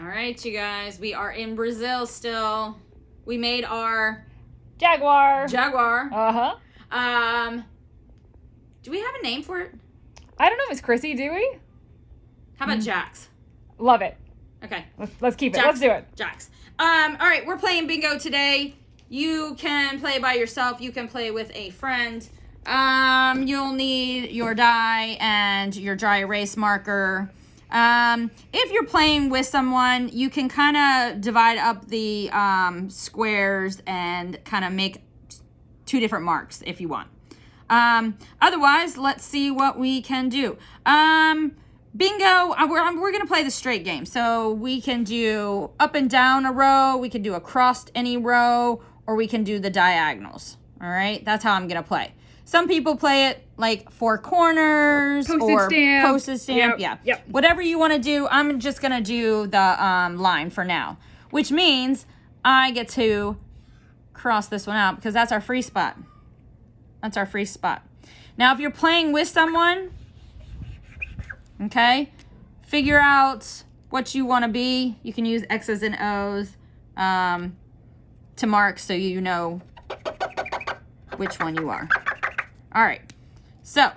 All right, you guys. We are in Brazil still. We made our Jaguar. Jaguar. Uh-huh. Do we have a name for it? I don't know, Miss Chrissy, do we? How about Jax? Love it. Okay. Let's keep it. Jax. Let's do it. Jax. All right, we're playing bingo today. You can play by yourself. You can play with a friend. You'll need your die and your dry erase marker. If you're playing with someone, you can kind of divide up the squares and kind of make two different marks if you want. Otherwise, let's see what we can do. Bingo, we're going to play the straight game. So we can do up and down a row, we can do across any row, or we can do the diagonals. All right, that's how I'm going to play. Some people play it like four corners postage stamp. Yep. Whatever you want to do. I'm just going to do the line for now, which means I get to cross this one out because that's our free spot. That's our free spot. Now, if you're playing with someone, okay, figure out what you want to be. You can use X's and O's to mark so you know which one you are. All right, so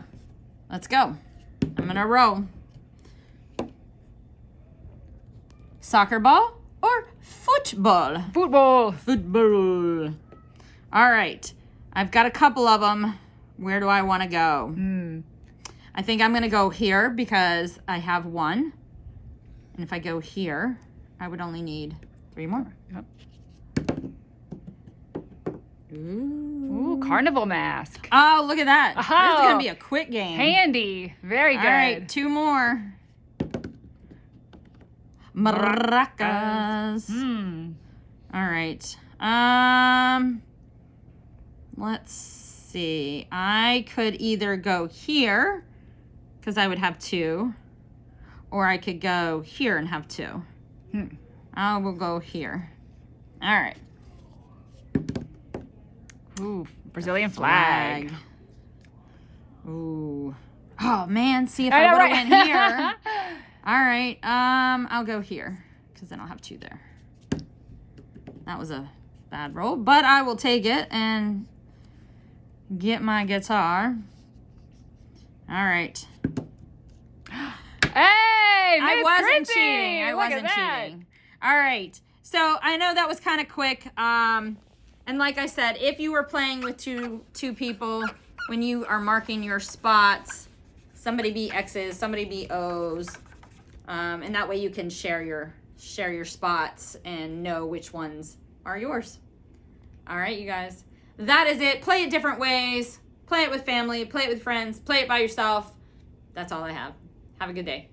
let's go. I'm going to roll. Soccer ball or football? Football. Football. All right, I've got a couple of them. Where do I want to go? I think I'm going to go here because I have one. And if I go here, I would only need 3 more. Yep. Ooh. Carnival mask. Oh, look at that. Oh. This is going to be a quick game. Handy. Very good. All right, 2 more. Maracas. All right. Let's see. I could either go here because I would have 2, or I could go here and have 2. I will go here. All right. Ooh, Brazilian flag. Ooh. Oh man, see if I would have went here. All right. I'll go here because then I'll have 2 there. That was a bad roll, but I will take it and get my guitar. All right. Hey, I Miss wasn't Chrissy! cheating. I Look wasn't at that. cheating. All right. So I know that was kind of quick. And like I said, if you were playing with two people, when you are marking your spots, somebody be X's, somebody be O's, and that way you can share your spots and know which ones are yours. All right, you guys. That is it. Play it different ways. Play it with family. Play it with friends. Play it by yourself. That's all I have. Have a good day.